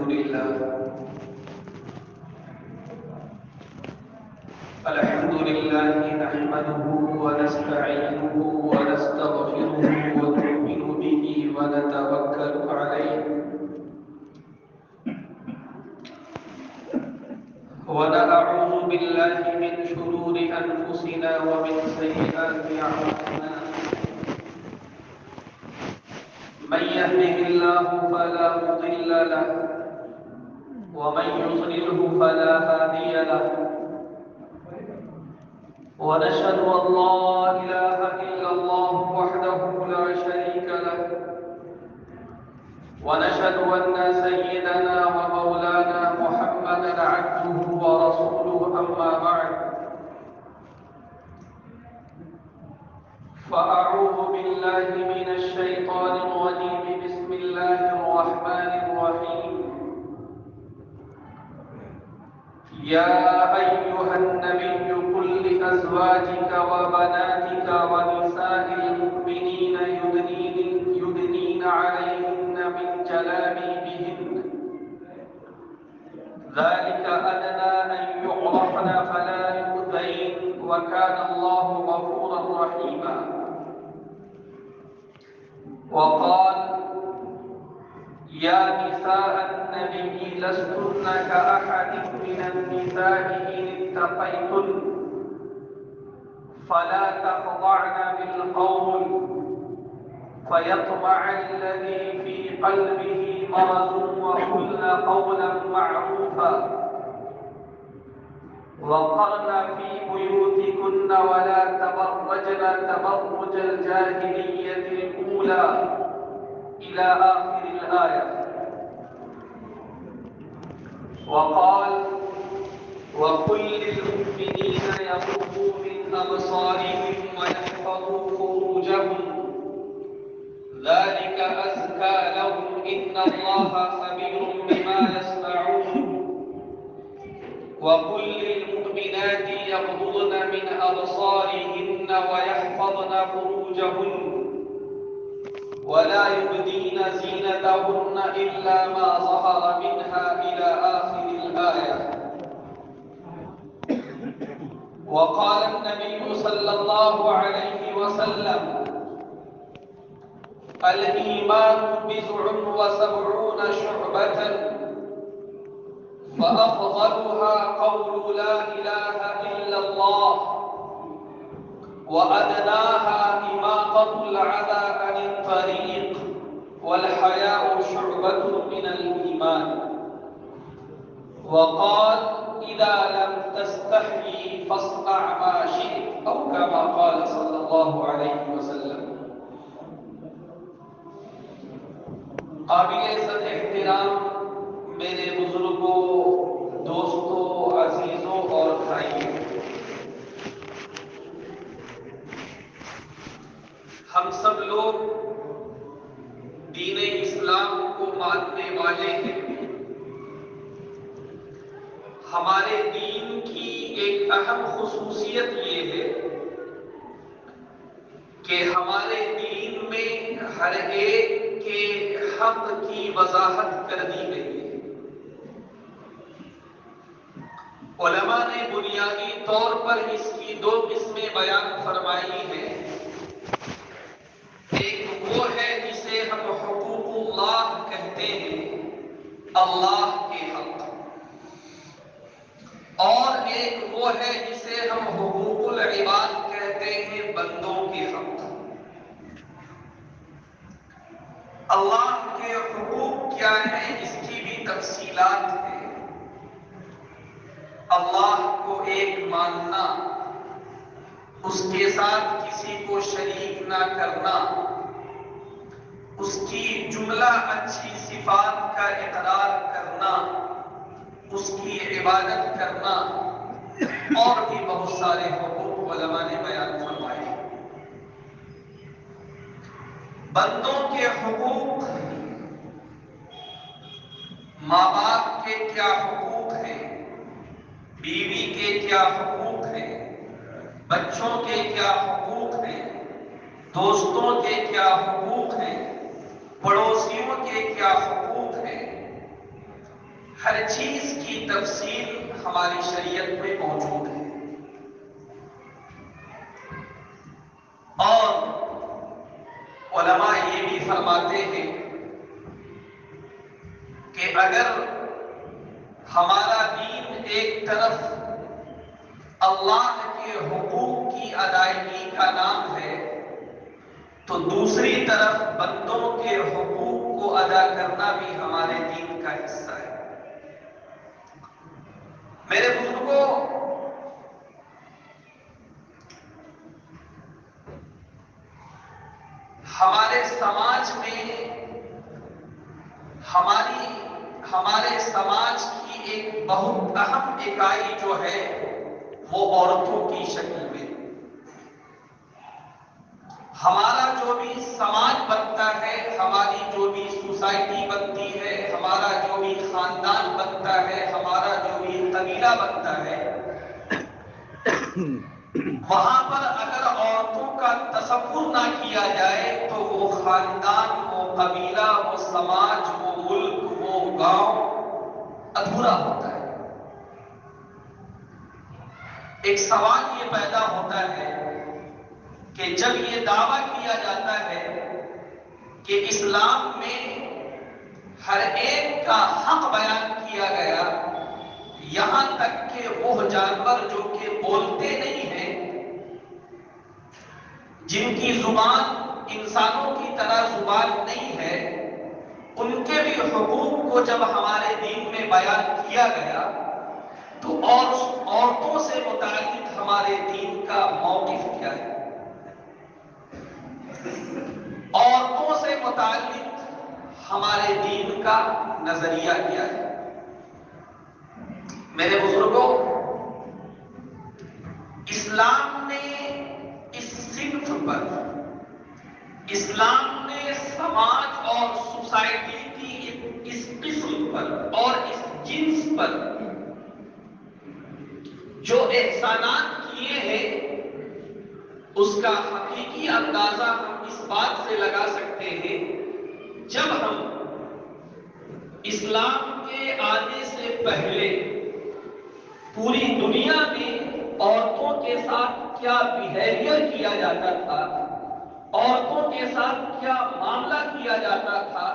لله نحمده ونستعينه ونستغفره ونؤمن به ونتوكل عليه ونعوذ بالله من شرور أنفسنا ومن سيئات أعمالنا من يهده الله فلا مضل له ومن يضلله فلا هادي له ونشهد أن لا إله إلا الله وحده لا شريك له ونشهد أن سيدنا ومولانا محمدا عبده ورسوله أما بعد فأعوذ بالله من الشيطان الرجيم بسم الله الرحمن الرحيم يا أيها النبي قل لأزواجك وبناتك ونساء المؤمنين يدنين عليهن من جلابيبهن ذلك أدنى أن يعرفن فلا يؤذين وكان الله غفورا رحيما وقال يا نساء النبي لستن كأحد من النساء إن اتقيتن فلا تخضعن بالقول فيطمع الذي في قلبه مرض وقلن قولا معروفا وقرن في بيوتكن ولا تبرجن تبرج الجاهلية الأولى إلى آخر الآية وقال وقل للمؤمنين يغضوا من أبصارهم ويحفظوا فروجهم ذلك أزكى لهم إن الله خبير بما يصنعون وقل للمؤمنات يغضضن من أبصارهن ويحفظن فروجهن ولا يبدين زينتهن إلا ما ظهر منها إلى آخر الآية وقال النبي صلى الله عليه وسلم الإيمان بضع وسبعون شعبة فأفضلها قول لا إله إلا الله وأدناها إماطة العذى عن الطريق والحياء شعبة من الإيمان وقال إذا لم تستحي فاصنع ما شئت أو كما قال صلى الله عليه وسلم قابل عزت احترام میرے بزرگوں دوستوں عزیزوں اور بھائیوں ہم سب لوگ دین اسلام کو ماننے والے ہیں ہمارے دین کی ایک اہم خصوصیت یہ ہے کہ ہمارے دین میں ہر ایک کے حق کی وضاحت کر دی گئی ہے علماء نے بنیادی طور پر اس کی دو قسمیں بیان فرمائی ہیں ایک وہ ہے جسے ہم حقوق اللہ کہتے ہیں اللہ کے حق اور ایک وہ ہے جسے ہم حقوق العباد کہتے ہیں بندوں کے حق اللہ کے حقوق کیا ہیں اس کی بھی تفصیلات ہیں اللہ کو ایک ماننا اس کے ساتھ کسی کو شریک نہ کرنا اس کی جملہ اچھی صفات کا اقرار کرنا اس کی عبادت کرنا اور بھی بہت سارے حقوق علماء نے بیان فرمائے بندوں کے حقوق ماں باپ کے کیا حقوق ہیں بیوی کے کیا حقوق ہیں بچوں کے کیا حقوق ہیں دوستوں کے کیا حقوق ہیں پڑوسیوں کے کیا حقوق ہیں ہر چیز کی تفصیل ہماری شریعت میں موجود ہے، اور علماء یہ بھی فرماتے ہیں کہ اگر ہمارا دین ایک طرف اللہ کے حقوق کی ادائیگی کا نام ہے تو دوسری طرف بندوں کے حقوق کو ادا کرنا بھی ہمارے دین کا حصہ ہے۔ میرے بزرگوں، ہمارے سماج میں ہمارے سماج کی ایک بہت اہم اکائی جو ہے وہ عورتوں کی شکل میں، ہمارا جو بھی سماج بنتا ہے، ہماری جو بھی سوسائٹی بنتی ہے، ہمارا جو بھی خاندان بنتا ہے، ہمارا جو بھی قبیلہ بنتا ہے، وہاں پر اگر عورتوں کا تصور نہ کیا جائے تو وہ خاندان، وہ قبیلہ، وہ سماج، وہ ملک، وہ گاؤں ادھورا ہوتا ہے۔ ایک سوال یہ پیدا ہوتا ہے کہ جب یہ دعویٰ کیا جاتا ہے کہ اسلام میں ہر ایک کا حق بیان کیا گیا، یہاں تک کہ وہ جانور جو کہ بولتے نہیں ہیں، جن کی زبان انسانوں کی طرح زبان نہیں ہے، ان کے بھی حقوق کو جب ہمارے دین میں بیان کیا گیا تو عورتوں سے متعلق ہمارے دین کا موقف کیا ہے؟ عورتوں سے متعلق ہمارے دین کا نظریہ کیا ہے؟ میرے بزرگوں، اسلام نے اس صنف پر، اسلام نے سماج اور سوسائٹی کی اس قسم پر اور اس جنس پر جو احسانات کیے ہیں، اس کا حقیقی اندازہ ہم اس بات سے لگا سکتے ہیں جب ہم اسلام کے آنے سے پہلے پوری دنیا میں عورتوں کے ساتھ کیا بیہیویئر کیا جاتا تھا، عورتوں کے ساتھ کیا معاملہ کیا جاتا تھا،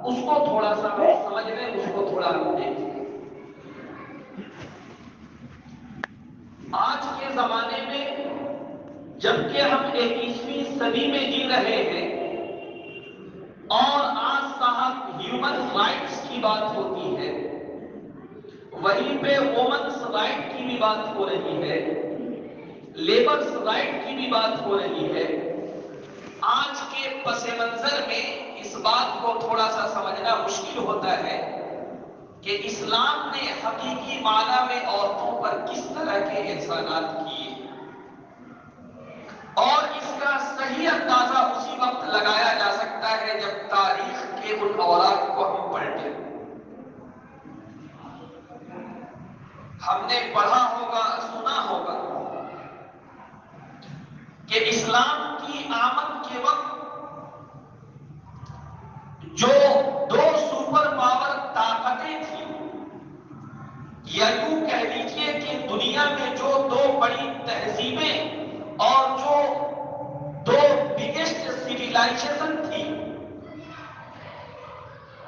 اس کو تھوڑا سا ہم سمجھ لیں، اس کو تھوڑا ہم دیکھیں۔ آج کے زمانے میں جبکہ ہم 21ویں صدی میں جی رہے ہیں اور آج صاحب ہیومن رائٹس کی بات ہوتی ہے، وہیں پہ وومنس رائٹ کی بھی بات ہو رہی ہے، لیبرس رائٹ کی بھی بات ہو رہی ہے۔ آج کے پس منظر میں اس بات کو تھوڑا سا سمجھنا مشکل ہوتا ہے کہ اسلام نے حقیقی معنی میں عورتوں پر کس طرح کے احسانات کیے، اور اس کا صحیح اندازہ اسی وقت لگایا جا سکتا ہے جب تاریخ کے ان اوراق کو ہم پلٹیں۔ ہم نے پڑھا ہوگا، سنا ہوگا کہ اسلام کی آمد کے وقت جو دو سپر پاور طاقتیں تھیں، یا یوں کہہ لیجیے کہ دنیا میں جو دو بڑی تہذیبیں اور جو دو بگیسٹ سویلائزیشن تھی،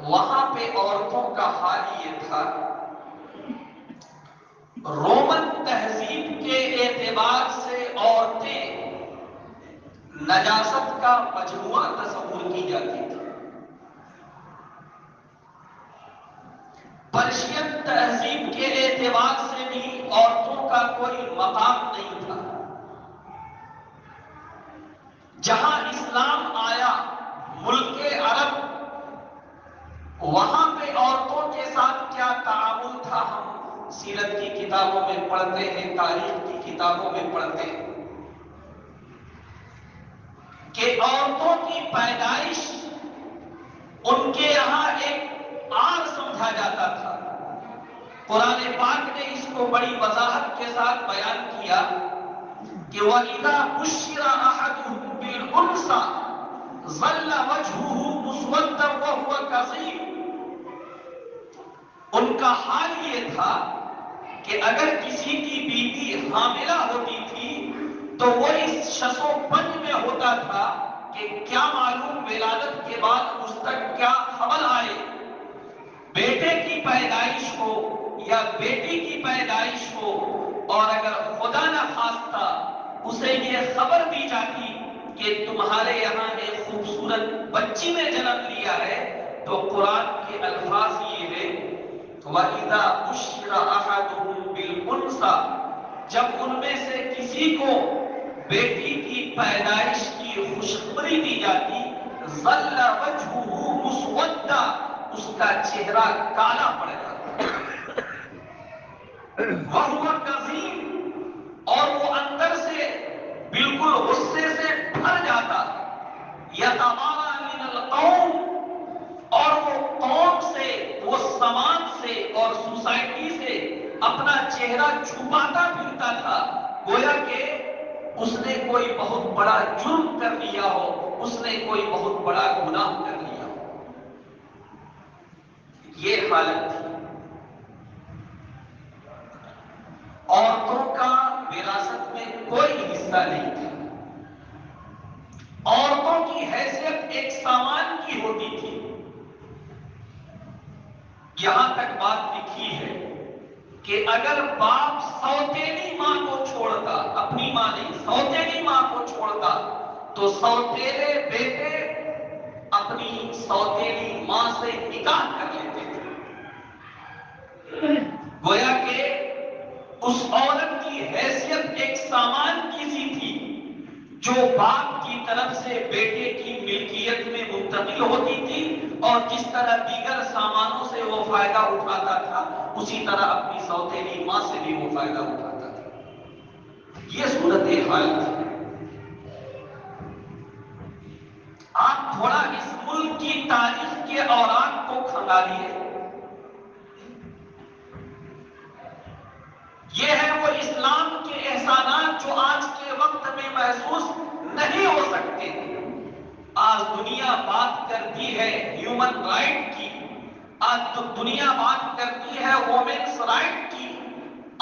وہاں پہ عورتوں کا حال یہ تھا۔ رومن تہذیب کے اعتبار سے عورتیں نجاست کا مجموعہ تصور کی جاتی تھی۔ پرشین تہذیب کے اعتبار سے بھی عورتوں کا کوئی مقام نہیں تھا۔ جہاں اسلام آیا ملک عرب، وہاں پہ عورتوں کے ساتھ کیا تعامل تھا ہم سیرت کی کتابوں میں پڑھتے ہیں، تاریخ کی کتابوں میں پڑھتے ہیں کہ عورتوں کی پیدائش ان کے یہاں ایک آر سمجھا جاتا تھا۔ قرآن پاک نے اس کو بڑی وضاحت کے ساتھ بیان کیا کہ وَإِذَا بُشِّرَ أَحَدُهُم بِالْأُنثىٰ ظَلَّ وَجْهُهُ مُسْوَدًّا وَهُوَ كَظِيمٌ، ان کا حال یہ تھا کہ اگر کسی کی بیوی حاملہ ہوتی تھی تو وہ اس شش و پنج میں ہوتا تھا کہ کیا معلوم ولادت کے بعد اس تک کیا حمل آئے، بیٹے کی پیدائش ہو یا بیٹی کی پیدائش ہو، اور اگر خدا نہ خواستہ اسے یہ خبر دی جاتی کہ تمہارے یہاں ایک خوبصورت بچی نے جنم لیا ہے، تو قرآن کے الفاظ یہ ہے وَإِذَا بُشِّرَ أَحَدُهُم بِالْأُنثَىٰ، جب ان میں سے کسی کو بیٹی کی پیدائش کی خوشخبری دی جاتی ظَلَّ وَجْهُهُ مُسْوَدًّا، اس کا چہرہ کالا پڑ جاتا، وَهُوَ كَظِيمٌ، اور وہ اندر سے بالکل غصے سے بھر جاتا، يَتَوَارَىٰ مِنَ الْقَوْمِ، اور وہ قوم سے، وہ سماج سے اور سوسائٹی سے اپنا چہرہ چھپاتا پھرتا تھا، گویا کہ اس نے کوئی بہت بڑا جرم کر لیا ہو، اس نے کوئی بہت بڑا گناہ کر لیا ہو۔ یہ حالت تھی۔ عورتوں کا وراثت میں کوئی حصہ نہیں تھا، عورتوں کی حیثیت ایک سامان کی ہوتی تھی۔ یہاں تک بات لکھی ہے کہ اگر باپ سوتیلی ماں کو چھوڑتا، اپنی ماں نہیں سوتیلی ماں کو چھوڑتا، تو سوتیلے بیٹے اپنی سوتیلی ماں سے نکاح کر لیتے تھے، گویا کہ اس عورت کی حیثیت ایک سامان کی سی تھی جو باپ کی طرف سے بیٹے کی ملکیت میں منتقل ہوتی تھی، اور جس طرح دیگر سامانوں سے وہ فائدہ اٹھاتا تھا اسی طرح اپنی سوتیلی ماں سے بھی وہ فائدہ اٹھاتا تھا۔ یہ صورتحال تھی۔ آپ تھوڑا اس ملک کی تاریخ کے اوراق کو کھنگالیے، یہ ہے وہ اسلام کے احسانات جو آج کے وقت میں محسوس نہیں ہو سکتے۔ آج دنیا بات کرتی ہے ہیومن رائٹ کی، آج دنیا بات کرتی ہے وومنس رائٹ کی،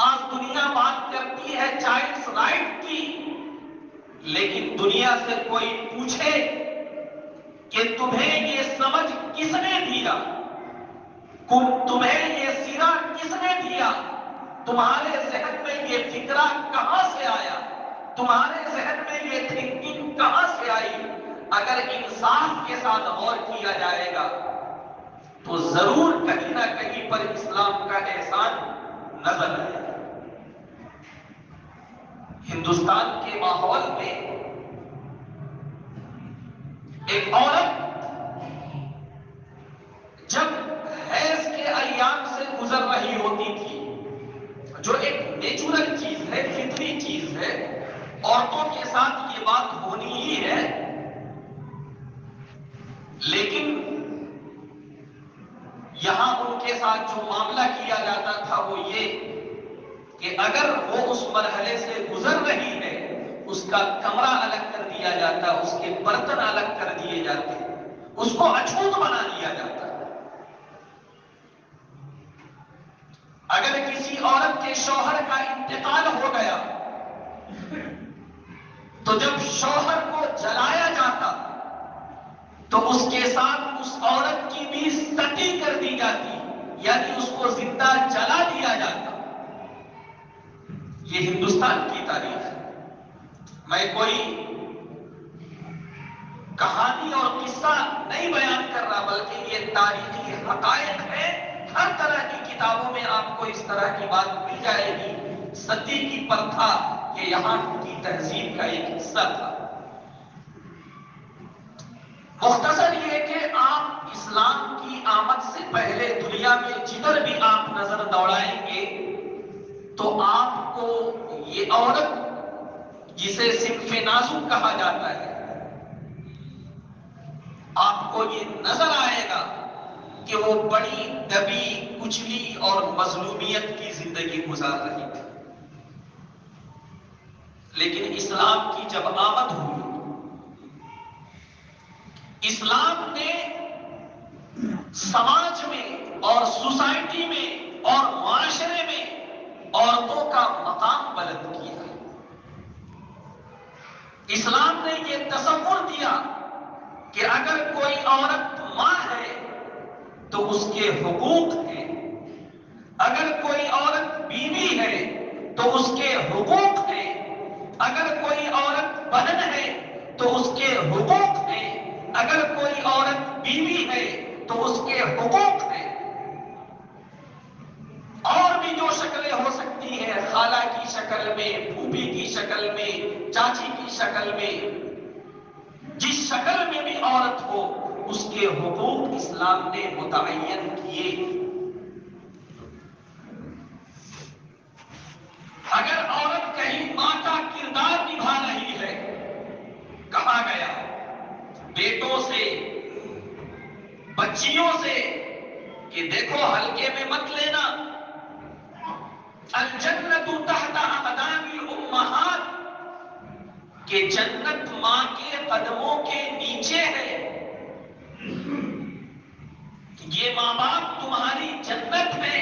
آج دنیا بات کرتی ہے چائلڈس رائٹ کی، لیکن دنیا سے کوئی پوچھے کہ تمہیں یہ سمجھ کس نے دیا، تمہیں یہ سرا کس نے دیا، تمہارے ذہن میں یہ فکرہ کہاں سے آیا، تمہارے ذہن میں یہ تھنکنگ کہاں سے آئی، اگر انصاف کے ساتھ غور کیا جائے گا تو ضرور کہیں نہ کہیں پر اسلام کا احسان نظر آئے گا۔ ہندوستان کے ماحول میں ایک عورت جب حیض کے ایام سے گزر رہی ہوتی تھی، جو ایک نیچرل چیز ہے، فطری چیز ہے، عورتوں کے ساتھ یہ بات ہونی ہی ہے، لیکن یہاں ان کے ساتھ جو معاملہ کیا جاتا تھا وہ یہ کہ اگر وہ اس مرحلے سے گزر رہی ہے، اس کا کمرہ الگ کر دیا جاتا، اس کے برتن الگ کر دیے جاتے، اس کو اچھوت بنا دیا جاتا۔ اگر کسی عورت کے شوہر کا انتقال ہو گیا تو جب شوہر کو جلایا جاتا تو اس کے ساتھ اس عورت کی بھی ستی کر دی جاتی، یعنی اس کو زندہ جلا دیا جاتا۔ یہ ہندوستان کی تاریخ ہے، میں کوئی کہانی اور قصہ نہیں بیان کر رہا، بلکہ یہ تاریخی حقائق ہے۔ ہر طرح کی کتابوں میں آپ کو اس طرح کی بات مل جائے گی۔ ستی کی پرتھا یہ یہاں کی تہذیب کا ایک حصہ تھا۔ مختصر یہ کہ آپ اسلام کی آمد سے پہلے دنیا میں جدھر بھی آپ نظر دوڑائیں گے تو آپ کو یہ عورت جسے صنف نازک کہا جاتا ہے، آپ کو یہ نظر آئے گا کہ وہ بڑی دبی کچلی اور مظلومیت کی زندگی گزار رہی تھی۔ لیکن اسلام کی جب آمد ہوئی، اسلام نے سماج میں اور سوسائٹی میں اور معاشرے میں عورتوں کا مقام بلند کیا۔ اسلام نے یہ تصور دیا کہ اگر کوئی عورت ماں ہے تو اس کے حقوق ہیں، اگر کوئی عورت بیوی ہے تو اس کے حقوق ہیں، اگر کوئی عورت بہن ہے تو اس کے حقوق ہیں، اگر کوئی عورت بیوی ہے تو اس کے حقوق ہیں۔ اور بھی جو شکلیں ہو سکتی ہیں، خالہ کی شکل میں، پھوپھی کی شکل میں، چاچی کی شکل میں، جس شکل میں بھی عورت ہو اس کے حقوق اسلام نے متعین کیے۔ اگر عورت کہیں ماں کا کردار نبھا رہی ہے، کہا گیا بیٹوں سے، بچیوں سے کہ دیکھو ہلکے میں مت لینا، الجنت تحت اقدام الامہات، کہ جنت ماں کے قدموں کے نیچے ہے، یہ ماں باپ تمہاری جنت ہے۔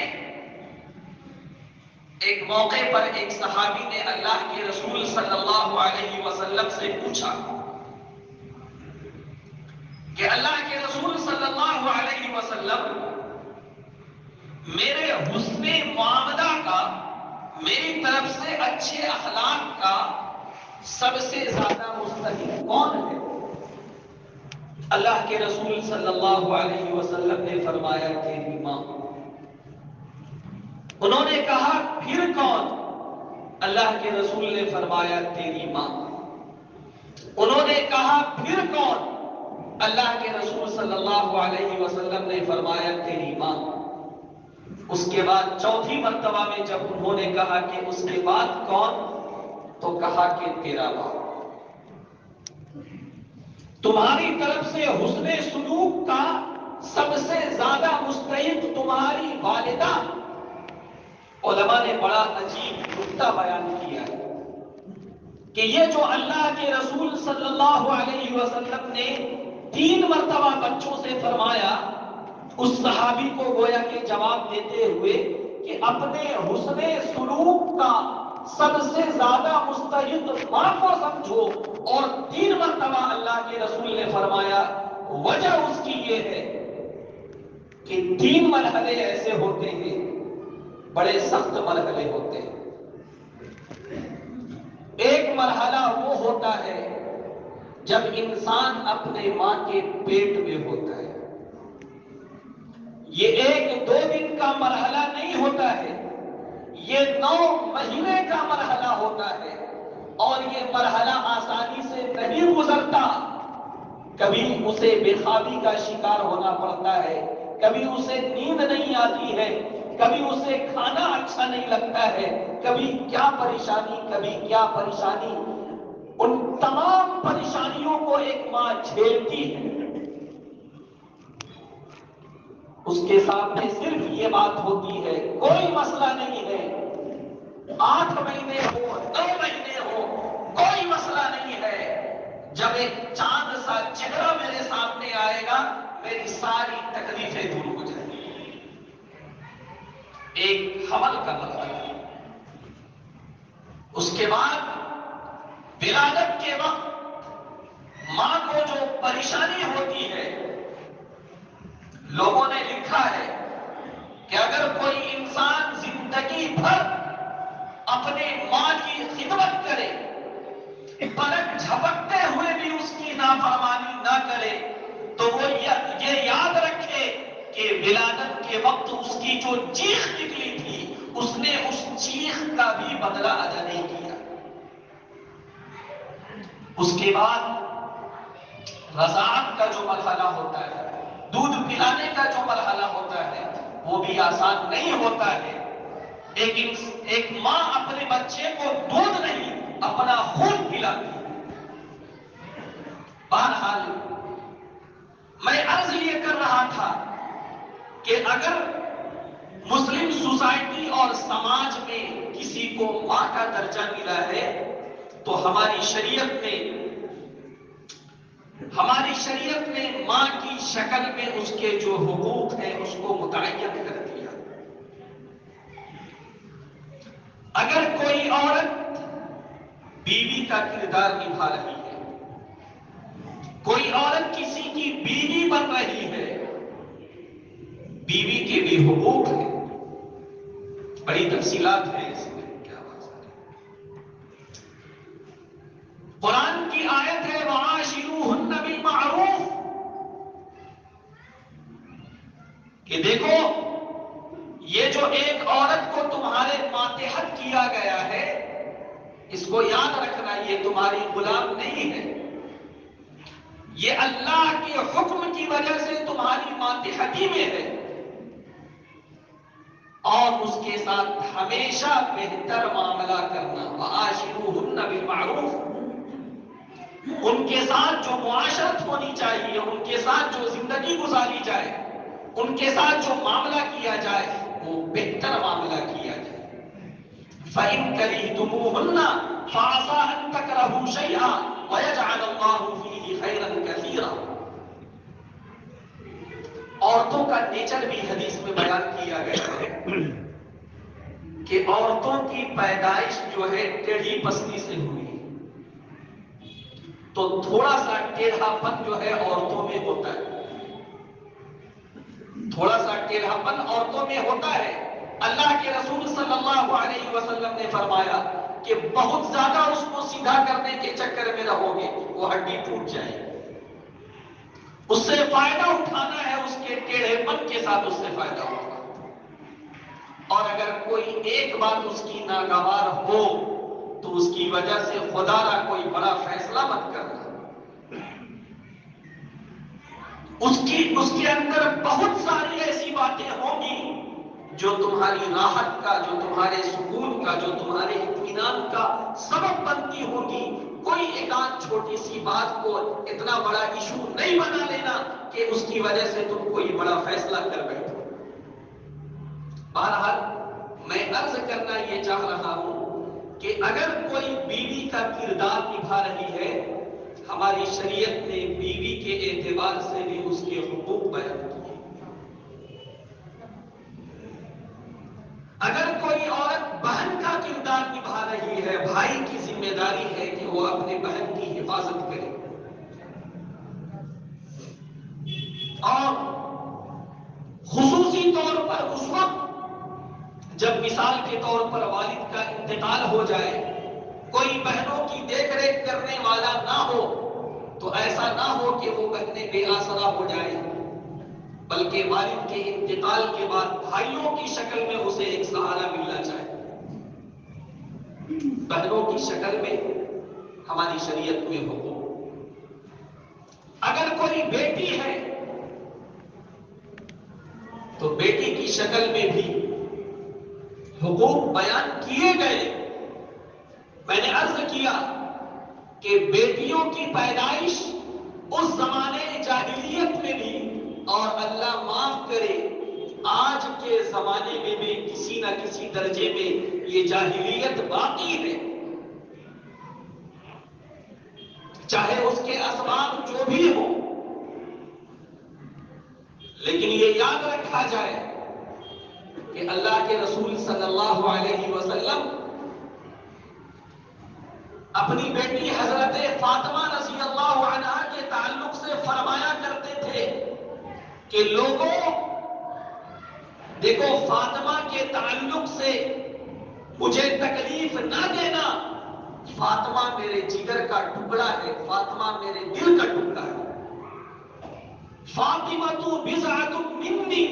ایک موقع پر ایک صحابی نے اللہ کے رسول صلی اللہ علیہ وسلم سے پوچھا کہ اللہ کے رسول صلی اللہ علیہ وسلم، میرے حسن معاملہ کا، میری طرف سے اچھے اخلاق کا سب سے زیادہ مستحق کون ہے؟ اللہ کے رسول صلی اللہ علیہ وسلم نے فرمایا تیری ماں۔ انہوں نے کہا پھر کون؟ اللہ کے رسول نے فرمایا تیری ماں۔ انہوں نے کہا پھر کون؟ اللہ کے رسول صلی اللہ علیہ وسلم نے فرمایا تیری ماں۔ اس کے بعد چوتھی مرتبہ میں جب انہوں نے کہا کہ اس کے بعد کون، تو کہا کہ تیرا باپ۔ تمہاری طرف سے حسن سلوک کا سب سے زیادہ مستحق تمہاری والدہ۔ علماء نے بڑا عجیب نکتہ بیان کیا ہے کہ یہ جو اللہ کے رسول صلی اللہ علیہ وسلم نے 3 مرتبہ بچوں سے فرمایا، اس صحابی کو گویا کہ جواب دیتے ہوئے کہ اپنے حسن سلوک کا سب سے زیادہ مستحق ماں کو سمجھو، اور 3 مرتبہ اللہ کے رسول نے فرمایا، وجہ اس کی یہ ہے کہ 3 مرحلے ایسے ہوتے ہیں، بڑے سخت مرحلے ہوتے ہیں۔ ایک مرحلہ وہ ہوتا ہے جب انسان اپنے ماں کے پیٹ میں ہوتا ہے، یہ 1-2 دن کا مرحلہ نہیں ہوتا ہے، یہ 9 مہینے کا مرحلہ ہوتا ہے، اور یہ مرحلہ آسانی سے نہیں گزرتا۔ کبھی اسے بے خوابی کا شکار ہونا پڑتا ہے، کبھی اسے نیند نہیں آتی ہے، کبھی اسے کھانا اچھا نہیں لگتا ہے، کبھی کیا پریشانی، کبھی کیا پریشانی۔ ان تمام پریشانیوں کو ایک ماں جھیلتی ہے۔ اس کے سامنے صرف یہ بات ہوتی ہے، کوئی مسئلہ نہیں ہے، 8 مہینے ہو، 9 مہینے ہو، کوئی مسئلہ نہیں ہے۔ جب ایک چاند سا چہرہ میرے سامنے آئے گا، میری ساری تکلیفیں دور ہو جائیں گی۔ ایک حمل کا مرحلہ، اس کے بعد ولادت کے وقت ماں کو جو پریشانی ہوتی ہے، لوگوں نے لکھا ہے کہ اگر کوئی انسان زندگی بھر اپنے ماں کی خدمت کرے، پلک جھپکتے ہوئے بھی اس کی نافرمانی نہ کرے، تو وہ یہ یاد رکھے کہ ولادت کے وقت اس کی جو چیخ نکلی تھی، اس نے اس چیخ کا بھی بدلہ ادا نہیں کیا۔ اس کے بعد رضاعت کا جو مرحلہ ہوتا ہے، دودھ پلانے کا جو مرحلہ ہوتا ہے، وہ بھی آسان نہیں ہوتا ہے۔ ایک ماں اپنے بچے کو دودھ نہیں، اپنا خون پلاتی ہے۔ بہرحال میں عرض یہ کر رہا تھا کہ اگر مسلم سوسائٹی اور سماج میں کسی کو ماں کا درجہ ملا ہے، تو ہماری شریعت نے ہماری شریعت نے ماں کی شکل میں اس کے جو حقوق ہیں اس کو متعین کر دیا۔ اگر کوئی عورت بیوی کا کردار نبھا رہی ہے، کوئی عورت کسی کی بیوی بن رہی ہے، بیوی کے بھی حقوق ہیں، بڑی تفصیلات ہیں اس میں، کیا بات ہے۔ قرآن کی آیت ہے وَعَاشِرُوهُنَّ بِالْمَعْرُوفِ، کہ دیکھو یہ جو ایک عورت کو تمہارے ماتحت کیا گیا ہے، اس کو یاد رکھنا، یہ تمہاری غلام نہیں ہے، یہ اللہ کے حکم کی وجہ سے تمہاری ماتحتی میں ہے، اور اس کے ساتھ ہمیشہ بہتر معاملہ کرنا۔ وَعَاشِرُوهُنَّ بِالْمَعْرُوفِ، ان کے ساتھ جو معاشرت ہونی چاہیے، ان کے ساتھ جو زندگی گزاری جائے، ان کے ساتھ جو معاملہ کیا جائے وہ بہتر معاملہ کیا جائے۔ فَإِن كَرِهْتُمُوهُنَّ فَعَسَىٰ أَن تَكْرَهُوا شَيْئًا وَيَجْعَلَ اللَّهُ فِيهِ خَيْرًا كَثِيرًا۔ عورتوں کا نیچر بھی حدیث میں بیان کیا گیا ہے کہ عورتوں کی پیدائش جو ہے ٹیڑھی پستی سے ہوئی، تو تھوڑا سا ٹیڑھا پن جو ہے عورتوں میں ہوتا ہے، تھوڑا سا ٹیڑھا پن عورتوں میں ہوتا ہے۔ اللہ کے رسول صلی اللہ علیہ وسلم نے فرمایا کہ بہت زیادہ اس کو سیدھا کرنے کے چکر میں رہو گے وہ ہڈی ٹوٹ جائے گی، اس سے فائدہ اٹھانا ہے، اس کے ٹیڑھے پن کے ساتھ اس سے فائدہ اٹھانا۔ اور اگر کوئی ایک بات اس کی ناگوار ہو تو اس کی وجہ سے خدا را کوئی بڑا فیصلہ مت کرنا، اس کے اندر بہت ساری ایسی باتیں ہوں گی جو تمہاری راحت کا، جو تمہارے سکون کا، جو تمہارے اطمینان کا سبب بنتی ہوگی۔ کوئی ایک آدھ چھوٹی سی بات کو اتنا بڑا ایشو نہیں بنا لینا کہ اس کی وجہ سے تم کوئی بڑا فیصلہ کر بیٹھو۔ بہرحال میں عرض کرنا یہ چاہ رہا ہوں کہ اگر کوئی بیوی کا کردار نبھا رہی ہے، ہماری شریعت نے بیوی کے اعتبار سے بھی اس کے حقوق بیان کیے۔ اگر کوئی عورت بہن کا کردار نبھا رہی ہے، بھائی کی ذمہ داری ہے کہ وہ اپنے بہن کی حفاظت کرے، اور خصوصی طور پر اس وقت جب مثال کے طور پر والد کا انتقال ہو جائے، کوئی بہنوں کی دیکھ ریکھ کرنے والا نہ ہو، تو ایسا نہ ہو کہ وہ بہنیں بے آسرا ہو جائیں، بلکہ والد کے انتقال کے بعد بھائیوں کی شکل میں اسے ایک سہارا ملنا چاہیے۔ بہنوں کی شکل میں ہماری شریعت میں ہو۔ اگر کوئی بیٹی ہے تو بیٹی کی شکل میں بھی حقوق بیان کیے گئے۔ میں نے عرض کیا کہ بیٹیوں کی پیدائش اس زمانے جاہلیت میں بھی، اور اللہ معاف کرے آج کے زمانے میں بھی کسی نہ کسی درجے میں یہ جاہلیت باقی ہے، چاہے اس کے اسباب جو بھی ہو، لیکن یہ یاد رکھا جائے کہ اللہ کے رسول صلی اللہ علیہ وسلم اپنی بیٹی حضرت فاطمہ رضی اللہ عنہا کے تعلق سے فرمایا کرتے تھے کہ لوگوں دیکھو، فاطمہ کے تعلق سے مجھے تکلیف نہ دینا، فاطمہ میرے جگر کا ٹکڑا ہے، فاطمہ میرے دل کا ٹکڑا ہے۔ فاطمہ تو بضعۃ منی،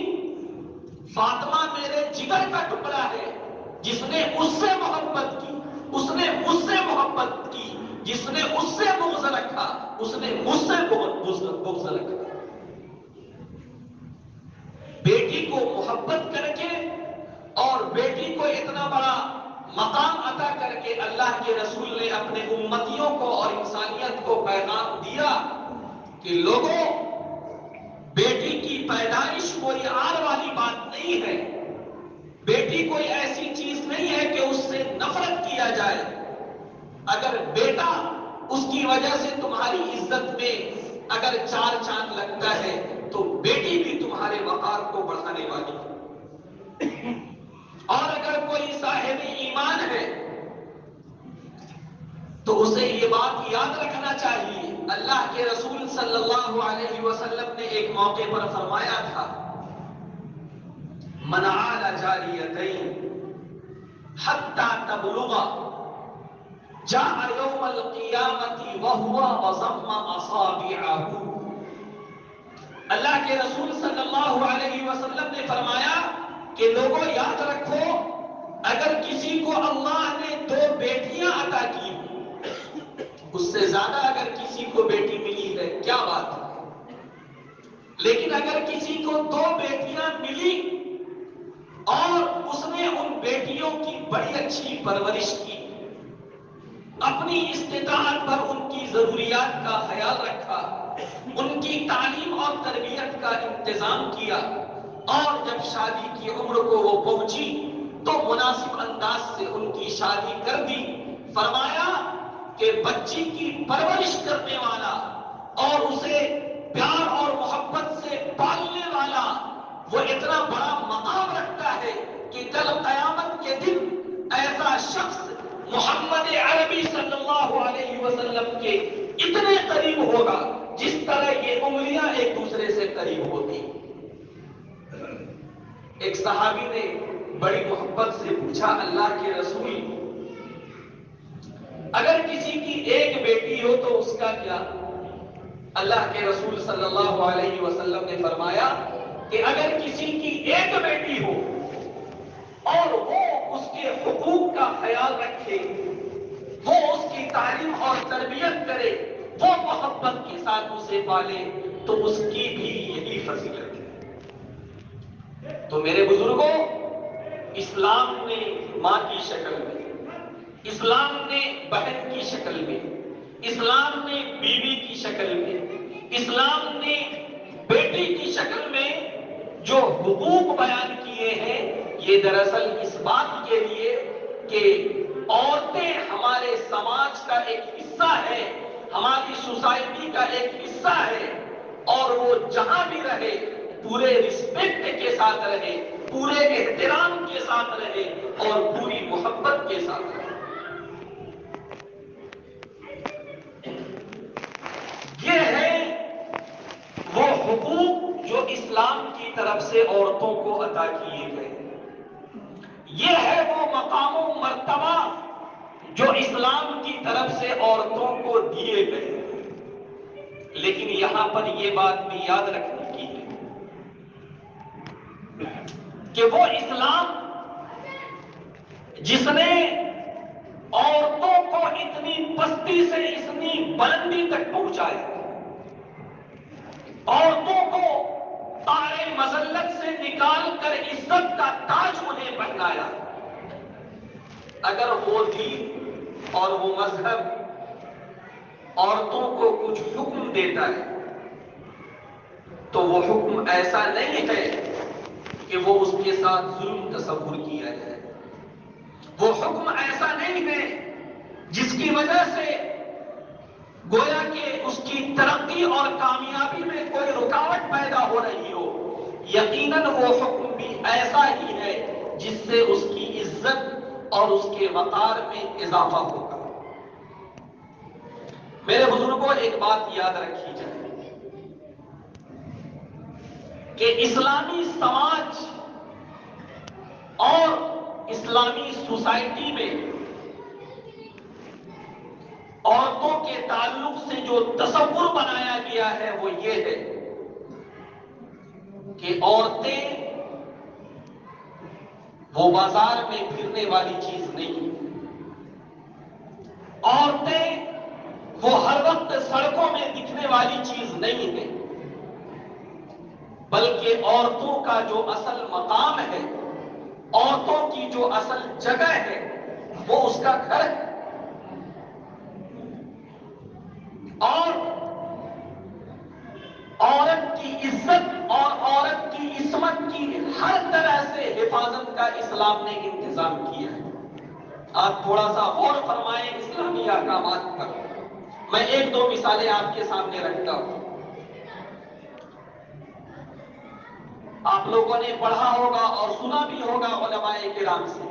فاطمہ میرے جگر کا ٹکڑا ہے، جس نے اس سے محبت کی اس نے مجھ سے محبت کی، جس نے اس سے بغض رکھا اس نے مجھ سے بغض رکھا۔ بیٹی کو محبت کر کے اور بیٹی کو اتنا بڑا مقام عطا کر کے اللہ کے رسول نے اپنے امتیوں کو اور انسانیت کو پیغام دیا کہ لوگوں، بیٹی کی پیدائش کوئی آر والی بات نہیں ہے، بیٹی کوئی ایسی چیز نہیں ہے کہ اس سے نفرت کیا جائے۔ اگر بیٹا اس کی وجہ سے تمہاری عزت میں اگر 4 چاند لگتا ہے تو بیٹی بھی تمہارے وقار کو بڑھانے والی ہے۔ اور اگر کوئی صاحب ایمان ہے تو اسے یہ بات یاد رکھنا چاہیے، اللہ کے رسول صلی اللہ علیہ وسلم نے ایک موقع پر فرمایا تھا، من عال جاریتین حتی تبلغا جاء یوم القیامت وہو وضم اصابعہ۔ اللہ کے رسول صلی اللہ علیہ وسلم نے فرمایا کہ لوگوں یاد رکھو، اگر کسی کو اللہ نے 2 بیٹیاں عطا کی، اس سے زیادہ اگر کسی کو بیٹی ملی ہے کیا بات ہے، لیکن اگر کسی کو 2 بیٹیاں ملی اور اس نے ان بیٹیوں کی بڑی اچھی پرورش کی، اپنی استطاعت پر ان کی ضروریات کا خیال رکھا، ان کی تعلیم اور تربیت کا انتظام کیا، اور جب شادی کی عمر کو وہ پہنچی تو مناسب انداز سے ان کی شادی کر دی، فرمایا کہ بچی کی پرورش کرنے والا اور اسے پیار اور محبت سے پالنے والا وہ اتنا بڑا مقام رکھتا ہے کہ کل قیامت کے دن ایسا شخص محمد عربی صلی اللہ علیہ وسلم کے اتنے قریب ہوگا جس طرح یہ انگلیاں ایک دوسرے سے قریب ہوتی۔ ایک صحابی نے بڑی محبت سے پوچھا، اللہ کے رسول، اگر کسی کی ایک بیٹی ہو تو اس کا کیا؟ اللہ کے رسول صلی اللہ علیہ وسلم نے فرمایا کہ اگر کسی کی ایک بیٹی ہو اور وہ اس کے حقوق کا خیال رکھے، وہ اس کی تعلیم اور تربیت کرے، وہ محبت کے ساتھ اسے پالے، تو اس کی بھی یہی فضیلت ہے۔ تو میرے بزرگوں، اسلام نے ماں کی شکل میں، اسلام نے بہن کی شکل میں، اسلام نے بیوی کی شکل میں، اسلام نے بیٹی کی شکل میں جو حقوق بیان کیے ہیں، یہ دراصل اس بات کے لیے کہ عورتیں ہمارے سماج کا ایک حصہ ہے، ہماری سوسائٹی کا ایک حصہ ہے، اور وہ جہاں بھی رہے پورے رسپیکٹ کے ساتھ رہے، پورے احترام کے ساتھ رہے اور پوری محبت کے ساتھ رہے۔ یہ ہے وہ حقوق جو اسلام کی طرف سے عورتوں کو عطا کیے گئے، یہ ہے وہ مقام و مرتبہ جو اسلام کی طرف سے عورتوں کو دیے گئے۔ لیکن یہاں پر یہ بات بھی یاد رکھنے کی ہے کہ وہ اسلام جس نے عورتوں کو اتنی پستی سے اتنی بلندی تک پہنچایا، عورتوں کو تارے مذلت سے نکال کر عزت کا تاج انہیں پہنایا، اگر وہ دین اور وہ مذہب عورتوں کو کچھ حکم دیتا ہے تو وہ حکم ایسا نہیں ہے کہ وہ اس کے ساتھ ظلم تصور کیا جائے، وہ حکم ایسا نہیں ہے جس کی وجہ سے گویا کہ اس کی ترقی اور کامیابی میں کوئی رکاوٹ پیدا ہو رہی ہو، یقیناً وہ حکم بھی ایسا ہی ہے جس سے اس کی عزت اور اس کے وقار میں اضافہ ہوگا۔ میرے بزرگوں، ایک بات یاد رکھی جائے کہ اسلامی سماج اور اسلامی سوسائٹی میں عورتوں کے تعلق سے جو تصور بنایا گیا ہے وہ یہ ہے کہ عورتیں وہ بازار میں پھرنے والی چیز نہیں، عورتیں وہ ہر وقت سڑکوں میں دکھنے والی چیز نہیں ہے، بلکہ عورتوں کا جو اصل مقام ہے، عورتوں کی جو اصل جگہ ہے وہ اس کا گھر ہے، اور عورت کی عزت اور عورت کی عصمت کی ہر طرح سے حفاظت کا اسلام نے انتظام کیا ہے۔ آپ تھوڑا سا غور فرمائیں اسلامی احکامات پر۔ میں 1-2 مثالیں آپ کے سامنے رکھتا ہوں۔ آپ لوگوں نے پڑھا ہوگا اور سنا بھی ہوگا علماء کرام سے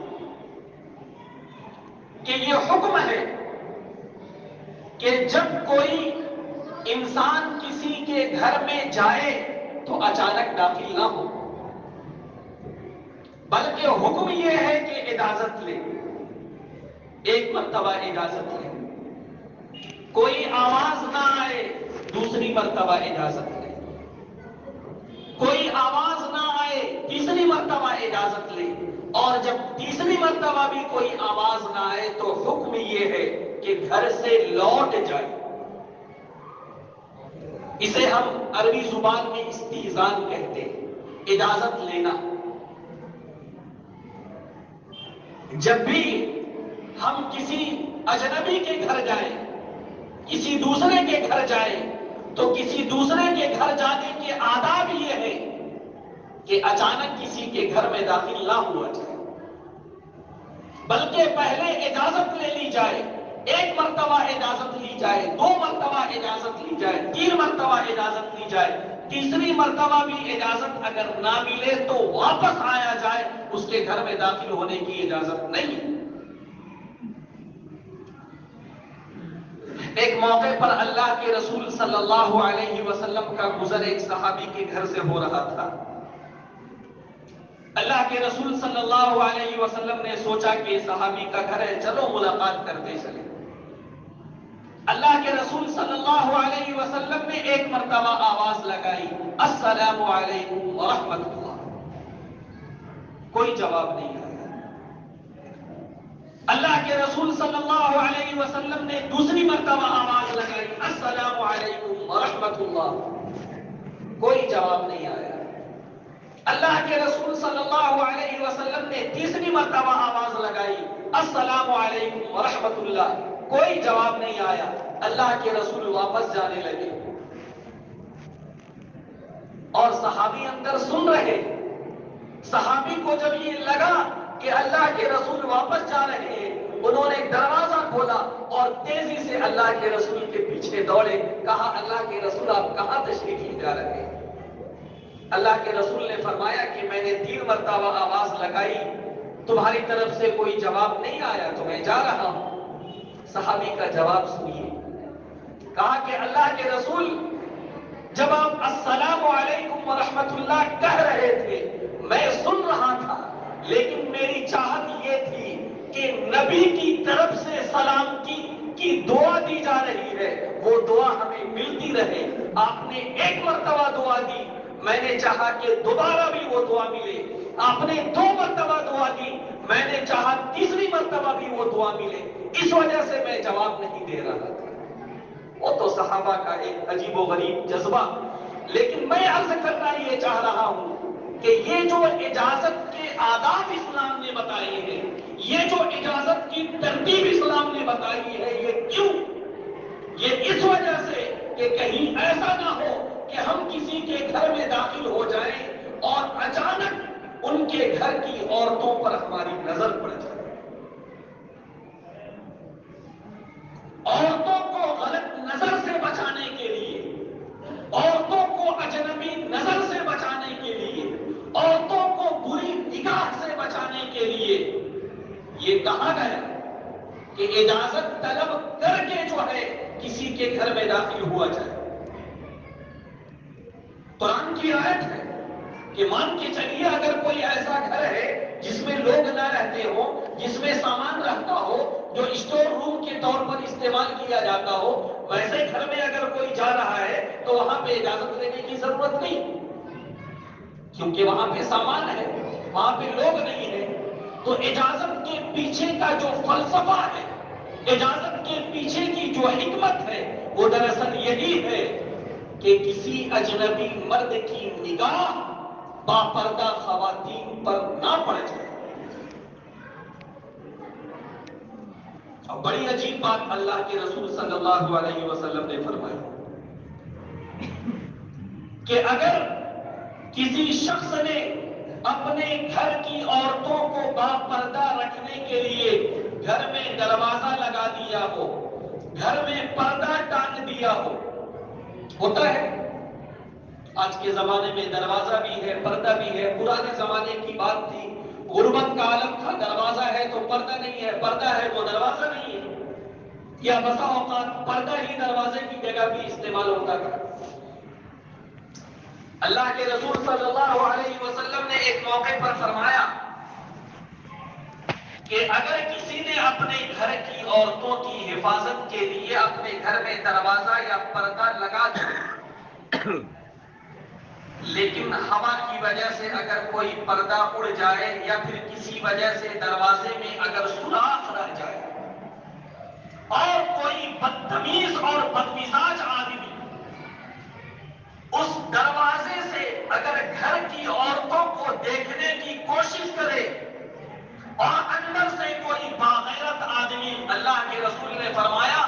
کہ یہ حکم ہے کہ جب کوئی انسان کسی کے گھر میں جائے تو اچانک داخل نہ ہو، بلکہ حکم یہ ہے کہ اجازت لے، ایک مرتبہ اجازت لے، کوئی آواز نہ آئے دوسری مرتبہ اجازت لے، کوئی آواز نہ آئے تیسری مرتبہ اجازت لے، اور جب تیسری مرتبہ بھی کوئی آواز نہ آئے تو حکم یہ ہے کہ گھر سے لوٹ جائے۔ اسے ہم عربی زبان میں استئذان کہتے ہیں، اجازت لینا۔ جب بھی ہم کسی اجنبی کے گھر جائیں، کسی دوسرے کے گھر جائیں، تو کسی دوسرے کے گھر جانے کے آداب یہ ہے کہ اچانک کسی کے گھر میں داخل نہ ہوا جائے، بلکہ پہلے اجازت لے لی جائے، ایک مرتبہ اجازت لی جائے، دو مرتبہ اجازت لی جائے، تین مرتبہ اجازت لی جائے، تیسری مرتبہ بھی اجازت اگر نہ ملے تو واپس آیا جائے، اس کے گھر میں داخل ہونے کی اجازت نہیں۔ ایک موقع پر اللہ کے رسول صلی اللہ علیہ وسلم کا گزر ایک صحابی کے گھر سے ہو رہا تھا۔ اللہ کے رسول صلی اللہ علیہ وسلم نے سوچا کہ صحابی کا گھر ہے، چلو ملاقات کرتے چلے۔ اللہ کے رسول صلی اللہ علیہ وسلم نے ایک مرتبہ آواز لگائی، السلام علیکم ورحمۃ اللہ، کوئی جواب نہیں آیا۔ اللہ کے رسول صلی اللہ علیہ وسلم نے دوسری مرتبہ آواز لگائی، السلام علیکم ورحمۃ اللہ، کوئی جواب نہیں آیا۔ اللہ کے رسول صلی اللہ علیہ وسلم نے تیسری مرتبہ آواز لگائی، السلام علیکم ورحمۃ اللہ، کوئی جواب نہیں آیا۔ اللہ کے رسول واپس جانے لگے اور صحابی اندر سن رہے۔ صحابی کو جب یہ لگا کہ اللہ کے رسول واپس جا رہے ہیں، انہوں نے دروازہ کھولا اور تیزی سے اللہ کے رسول کے پیچھے دوڑے، کہا اللہ کے رسول آپ کہاں تشریف لے جا رہے ہیں؟ اللہ کے رسول نے فرمایا کہ میں نے 3 مرتبہ آواز لگائی، تمہاری طرف سے کوئی جواب نہیں آیا تو میں جا رہا ہوں۔ صحابی کا جواب سنیے، کہا کہ اللہ کے رسول جب آپ السلام علیکم ورحمۃ اللہ کہہ رہے تھے میں سن رہا تھا، لیکن میری چاہت یہ تھی کہ نبی کی طرف سے سلام کی دعا دی جا رہی ہے، وہ دعا ہمیں ملتی رہے۔ آپ نے ایک مرتبہ دعا دی، میں نے چاہا کہ دوبارہ بھی وہ دعا ملے۔ آپ نے 2 مرتبہ دعا دی، میں نے چاہا تیسری مرتبہ بھی وہ دعا ملے، اس وجہ سے میں جواب نہیں دے رہا تھا۔ وہ تو صحابہ کا ایک عجیب و غریب جذبہ، لیکن میں عرض کرنا یہ چاہ رہا ہوں کہ یہ جو اجازت کے آداب اسلام نے بتائے ہیں، یہ جو اجازت کی ترتیب اسلام نے بتائی ہے، یہ کیوں؟ یہ اس وجہ سے کہ کہیں ایسا نہ ہو کہ ہم کسی کے گھر میں داخل ہو جائیں اور اچانک ان کے گھر کی عورتوں پر ہماری نظر پڑ جائے۔ عورتوں کو غلط نظر سے بچانے کے لیے، عورتوں کو اجنبی نظر سے بچانے کے لیے، عورتوں کو بری نگاہ سے بچانے کے لیے یہ کہا گیا کہ اجازت طلب کر کے جو ہے کسی کے گھر میں داخل ہوا جائے۔ قرآن کی آیت ہے کہ مان کے چلیے اگر کوئی ایسا گھر ہے جس میں لوگ نہ رہتے ہوں، جس میں سامان رہتا ہو جو اسٹور روم کے طور پر استعمال کیا جاتا ہو، ویسے گھر میں اگر کوئی جا رہا ہے تو وہاں پہ اجازت لینے کی ضرورت نہیں، کیونکہ وہاں پہ سامان ہے، وہاں پہ لوگ نہیں ہیں۔ تو اجازت کے پیچھے کا جو فلسفہ ہے، اجازت کے پیچھے کی جو حکمت ہے، وہ دراصل یہی ہے کہ کسی اجنبی مرد کی نگاہ باپردہ خواتین پر نہ پڑ جائے۔ اور بڑی عجیب بات اللہ کے رسول صلی اللہ علیہ وسلم نے فرمائی کہ اگر کسی شخص نے اپنے گھر کی عورتوں کو باپردہ رکھنے کے لیے گھر میں دروازہ لگا دیا ہو، گھر میں پردہ ٹانگ دیا ہو، ہوتا ہے آج کے زمانے میں دروازہ بھی ہے، پردہ بھی ہے. پرانے زمانے کی بات تھی، غربت کا عالم تھا، دروازہ ہے تو پردہ نہیں ہے، پردہ ہے تو دروازہ نہیں ہے. یا بسا اوقات پردہ ہی دروازے کی جگہ بھی استعمال ہوتا تھا. اللہ کے رسول صلی اللہ علیہ وسلم نے ایک موقع پر فرمایا کہ اگر کسی نے اپنے گھر کی عورتوں کی حفاظت کے لیے اپنے گھر میں دروازہ یا پردہ لگا دیا، لیکن ہوا کی وجہ سے اگر کوئی پردہ اڑ جائے یا پھر کسی وجہ سے دروازے میں اگر سوراخ رہ جائے اور کوئی بدتمیز اور بدمزاج آدمی اس دروازے سے اگر گھر کی عورتوں کو دیکھنے کی کوشش کرے اور اندر سے کوئی باغیرت آدمی، اللہ کے رسول نے فرمایا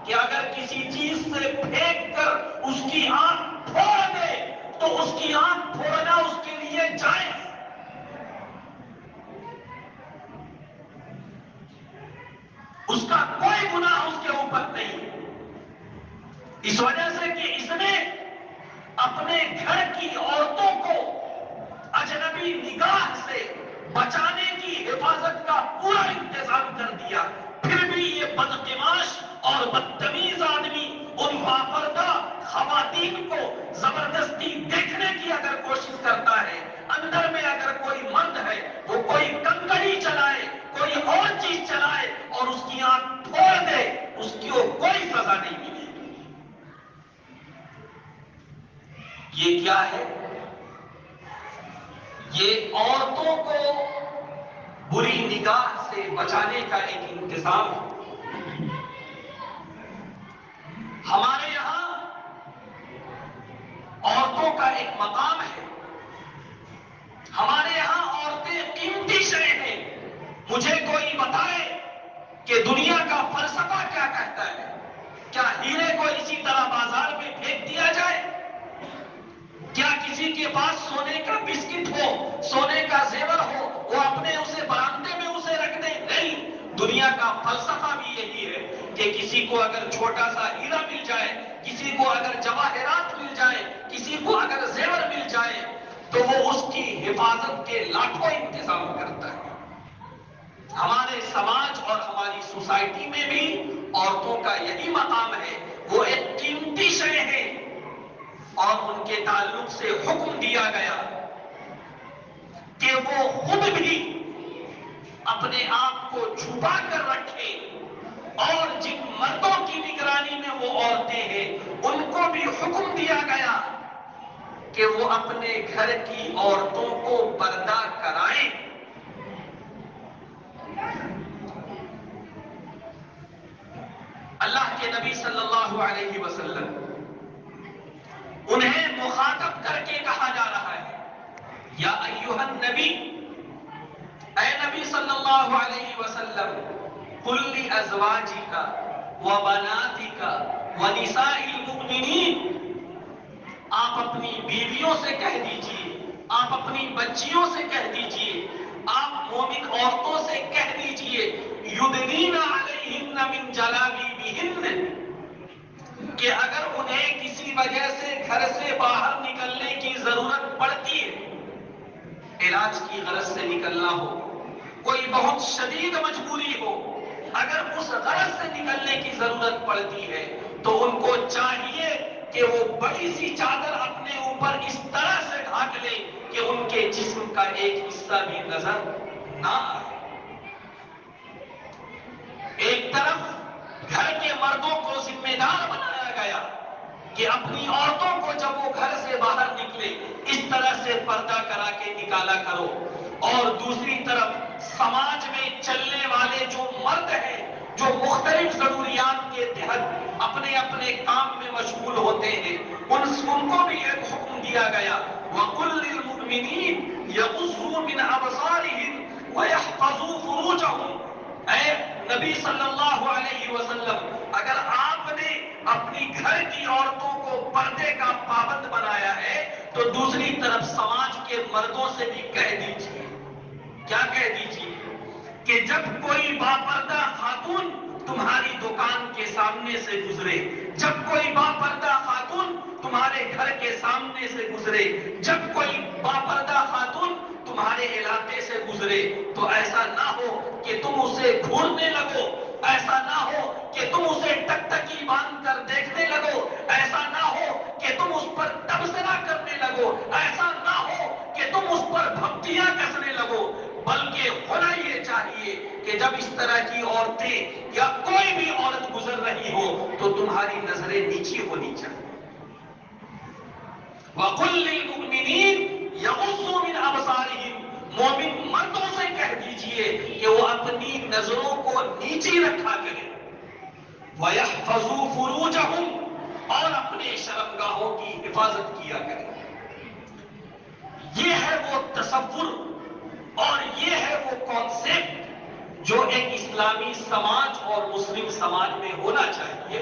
کہ اگر کسی چیز سے پھینک کر اس کی آنکھ پھوڑ دے تو اس کی آنکھ پھوڑنا اس کے لیے جائز. اس کا کوئی گناہ اس کے اوپر نہیں، اس وجہ سے کہ اس نے اپنے گھر کی عورتوں کو اجنبی نگاہ سے بچانے کی حفاظت کا پورا انتظام کر دیا. پھر بھی یہ بدقماش اور بدتمیز آدمی ان باپردہ خواتین کو زبردستی دیکھنے کی اگر کوشش کرتا ہے، اندر میں اگر کوئی مرد ہے وہ کوئی کنکڑی چلائے، کوئی اور چیز چلائے اور اس کی آنکھ پھوڑ دے، اس کی کوئی سزا نہیں ملے گی. یہ کیا ہے؟ یہ عورتوں کو بری نگاہ سے بچانے کا ایک انتظام ہے. ہمارے یہاں عورتوں کا ایک مقام ہے. ہمارے یہاں عورتیں قیمتی شے ہیں. مجھے کوئی بتائے کہ دنیا کا فلسفہ کیا کہتا ہے؟ کیا ہیرے کو اسی طرح بازار میں پھینک دیا جائے؟ کیا کسی کے پاس سونے کا بسکٹ ہو، سونے کا زیور ہو، وہ اپنے اسے برآمدے میں اسے رکھ دیں؟ نہیں. دنیا کا فلسفہ بھی یہی ہے کہ کسی کو اگر چھوٹا سا ہیرا مل جائے، کسی کو اگر جواہرات مل جائے، کسی کو اگر زیور مل جائے تو وہ اس کی حفاظت کے لاکھوں انتظام کرتا ہے. ہمارے سماج اور ہماری سوسائٹی میں بھی عورتوں کا یہی مقام ہے. وہ ایک قیمتی شے ہے اور ان کے تعلق سے حکم دیا گیا کہ وہ خود بھی اپنے آپ کو چھپا کر رکھے اور جن مردوں کی نگرانی میں وہ عورتیں ہیں ان کو بھی حکم دیا گیا کہ وہ اپنے گھر کی عورتوں کو پردہ کرائیں. اللہ کے نبی صلی اللہ علیہ وسلم انہیں مخاطب کر کے کہا جا رہا ہے، یا ایھا النبی، اے نبی صلی اللہ علیہ وسلم، قل لازواجک وبناتک ونساء المؤمنین، آپ اپنی بیویوں سے کہہ دیجئے، آپ اپنی بچیوں سے کہہ دیجئے، آپ مومن عورتوں سے کہہ دیجئے، یدنین علیہن من جلابیبہن، کہ اگر انہیں کسی وجہ سے گھر سے باہر نکلنے کی ضرورت پڑتی ہے، علاج کی غرض سے نکلنا ہو، کوئی بہت شدید مجبوری ہو، اگر اس غرض سے نکلنے کی ضرورت پڑتی ہے تو ان کو چاہیے کہ وہ بڑی سی چادر اپنے اوپر اس طرح سے ڈھانک لے کہ ان کے جسم کا ایک حصہ بھی نظر نہ آئے. ایک طرف گھر کے مردوں کو ذمہ دار بنایا گیا کہ اپنی عورتوں کو جب وہ گھر سے باہر نکلے اس طرح سے پردہ کرا کے نکالا کرو، اور دوسری طرف سماج میں چلنے والے جو مرد ہیں جو مختلف ضروریات کے تحت اپنے اپنے کام میں مشغول ہوتے ہیں، ان کو بھی ایک حکم دیا گیا، وَقُلْ لِلْمُؤْمِنِينَ يَغُضُّوا مِنْ أَبْصَارِهِمْ وَيَحْفَظُوا فُرُوجَهُمْ. اے نبی صلی اللہ علیہ وسلم، اگر آپ نے اپنی گھر کی عورتوں کو پردے کا پابند بنایا ہے تو دوسری طرف سماج کے مردوں سے بھی کہہ دیجیے. کیا کہہ دیجیے؟ کہ جب کوئی باپردہ خاتون تمہاری دکان کے سامنے سے گزرے، جب کوئی باپردہ خاتون تمہارے گھر کے سامنے سے گزرے، جب کوئی باپردہ خاتون تمہارے علاقے سے گزرے، تو ایسا نہ ہو کہ تم اسے گھورنے لگو، ایسا نہ ہو کہ تم اسے ٹکٹکی باندھ کر دیکھنے لگو، ایسا نہ ہو کہ تم اس پر تبصرہ کرنے لگو، ایسا نہ ہو کہ تم اس پر بھپتیاں کسنے لگو، بلکہ ہونا یہ چاہیے کہ جب اس طرح کی عورتیں یا کوئی بھی عورت گزر رہی ہو تو تمہاری نظریں نیچی ہونی چاہیے۔ وَقُلْ لِلْمُؤْمِنِينَ يَغُضُّوا مِنْ أَبْصَارِهِمْ، مومن مردوں سے کہہ دیجئے کہ وہ اپنی نظروں کو نیچی رکھا کریں، وَيَحْفَظُوا فُرُوجَهُمْ، اور اپنے شرمگاہوں کی حفاظت کیا کریں۔ یہ ہے وہ تصور اور یہ ہے وہ کانسیپٹ جو ایک اسلامی سماج اور مسلم سماج میں ہونا چاہیے۔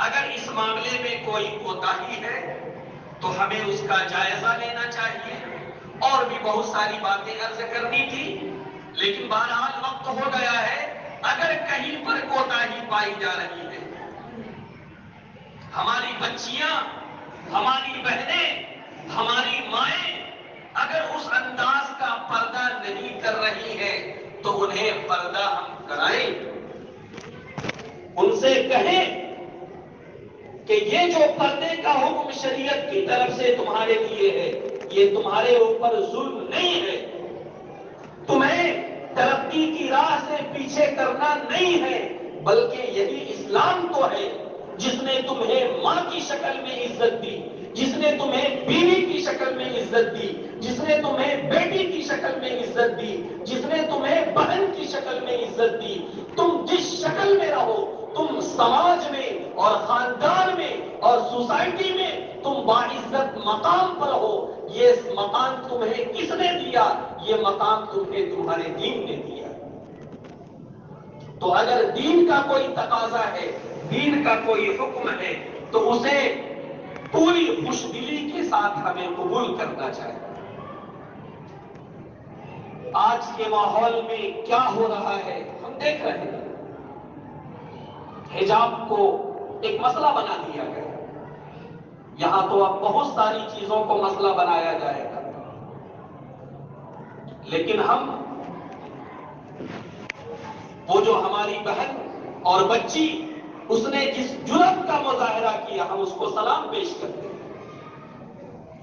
اگر اس معاملے میں کوئی کوتاہی ہے تو ہمیں اس کا جائزہ لینا چاہیے، اور بھی بہت ساری باتیں عرض کرنی تھی، لیکن بہرحال وقت ہو گیا ہے۔ اگر کہیں پر کوتاہی پائی جا رہی ہے، ہماری بچیاں، ہماری بہنیں، ہماری مائیں اگر اس انداز کا پردہ نہیں کر رہی ہیں تو انہیں پردہ ہم کرائیں، ان سے کہیں کہ یہ جو پردے کا حکم شریعت کی طرف سے تمہارے لیے ہے، یہ تمہارے اوپر ظلم نہیں ہے، تمہیں ترقی کی راہ سے پیچھے کرنا نہیں ہے، بلکہ یہی اسلام تو ہے جس نے تمہیں ماں کی شکل میں عزت دی، جس نے تمہیں بیوی کی شکل میں عزت دی، جس نے تمہیں بیٹی کی شکل میں عزت دی، جس نے تمہیں بہن کی شکل میں عزت دی۔ تم جس شکل میں رہو، تم سماج میں اور خاندان میں اور سوسائٹی میں تم باعزت مقام پر ہو، یہ مقام تمہیں کس نے دیا؟ یہ مقام تمہیں تمہارے دین نے دیا۔ تو اگر دین کا کوئی تقاضا ہے، دین کا کوئی حکم ہے، تو اسے پوری خوش دلی کے ساتھ ہمیں قبول کرنا چاہیے۔ آج کے ماحول میں کیا ہو رہا ہے ہم دیکھ رہے ہیں، حجاب کو ایک مسئلہ بنا دیا گیا، یہاں تو اب بہت ساری چیزوں کو مسئلہ بنایا جائے گا، لیکن ہم وہ جو ہماری بہن اور بچی اس نے جس جرأت کا مظاہرہ کیا، ہم اس کو سلام پیش کرتے ہیں،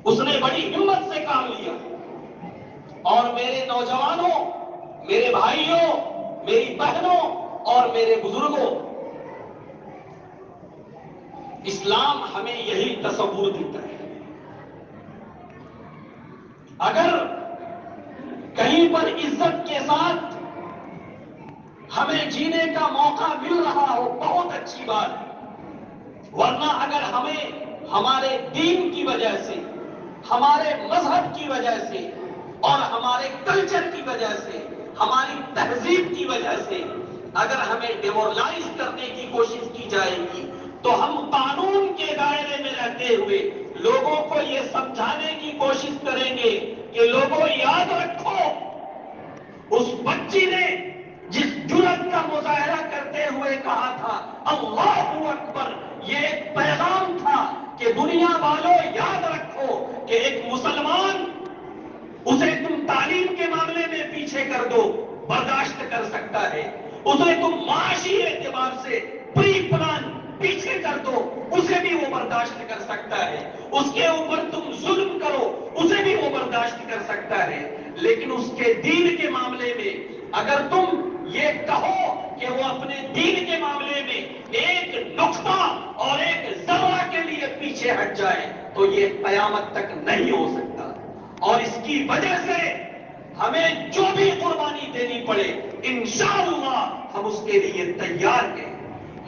اس نے بڑی ہمت سے کام لیا۔ اور میرے نوجوانوں، میرے بھائیوں، میری بہنوں اور میرے بزرگوں، اسلام ہمیں یہی تصور دیتا ہے۔ اگر کہیں پر عزت کے ساتھ ہمیں جینے کا موقع مل رہا ہو، بہت اچھی بات ہے، ورنہ اگر ہمیں ہمارے دین کی وجہ سے، ہمارے مذہب کی وجہ سے اور ہمارے کلچر کی وجہ سے، ہماری تہذیب کی وجہ سے اگر ہمیں ڈیمورلائز کرنے کی کوشش کی جائے گی، تو ہم قانون کے دائرے میں رہتے ہوئے لوگوں کو یہ سمجھانے کی کوشش کریں گے کہ لوگوں یاد رکھو، اس بچی نے جس جرأت کا مظاہرہ کرتے ہوئے کہا تھا اللہ اکبر، یہ ایک پیغام تھا کہ دنیا والوں یاد رکھو کہ ایک مسلمان، اسے تم تعلیم کے معاملے میں پیچھے کر دو، برداشت کر سکتا ہے، اسے تم معاشی اعتبار سے پری پلان پیچھے کر دو، اسے بھی وہ برداشت کر سکتا ہے، اس کے اوپر تم ظلم کرو، اسے بھی وہ برداشت کر سکتا ہے، لیکن اس کے دین کے معاملے میں اگر تم یہ کہو کہ وہ اپنے دین کے معاملے میں ایک نقطہ اور ایک ذرہ کے لیے پیچھے ہٹ جائے تو یہ قیامت تک نہیں ہو سکتا، اور اس کی وجہ سے ہمیں جو بھی قربانی دینی پڑے انشاءاللہ ہم اس کے لیے تیار ہیں۔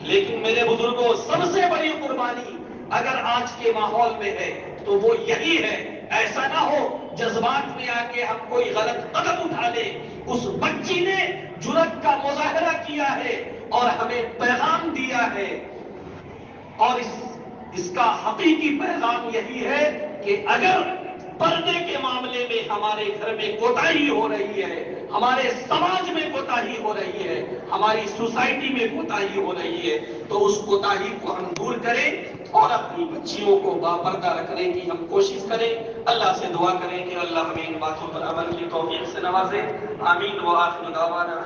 لیکن میرے بزرگوں، سب سے بڑی قربانی اگر آج کے ماحول میں ہے تو وہ یہی ہے، ایسا نہ ہو جذبات میں آ کے ہم کوئی غلط قدم اٹھا لیں۔ اس بچی نے جرأت کا مظاہرہ کیا ہے اور ہمیں پیغام دیا ہے، اور اس کا حقیقی پیغام یہی ہے کہ اگر پردے کے معاملے میں ہمارے گھر میں کوتاہی ہو رہی ہے ہمارے سماج میں کوتاہی ہو رہی ہے، ہماری سوسائٹی میں کوتاہی ہو رہی ہے، تو اس کوتاہی کو ہم دور کریں اور اپنی بچیوں کو باپردہ رکھنے کی ہم کوشش کریں۔ اللہ سے دعا کریں کہ اللہ ہمیں ان باتوں پر عمل کی توفیق سے نوازے۔ آمین۔ وآخر دعوانا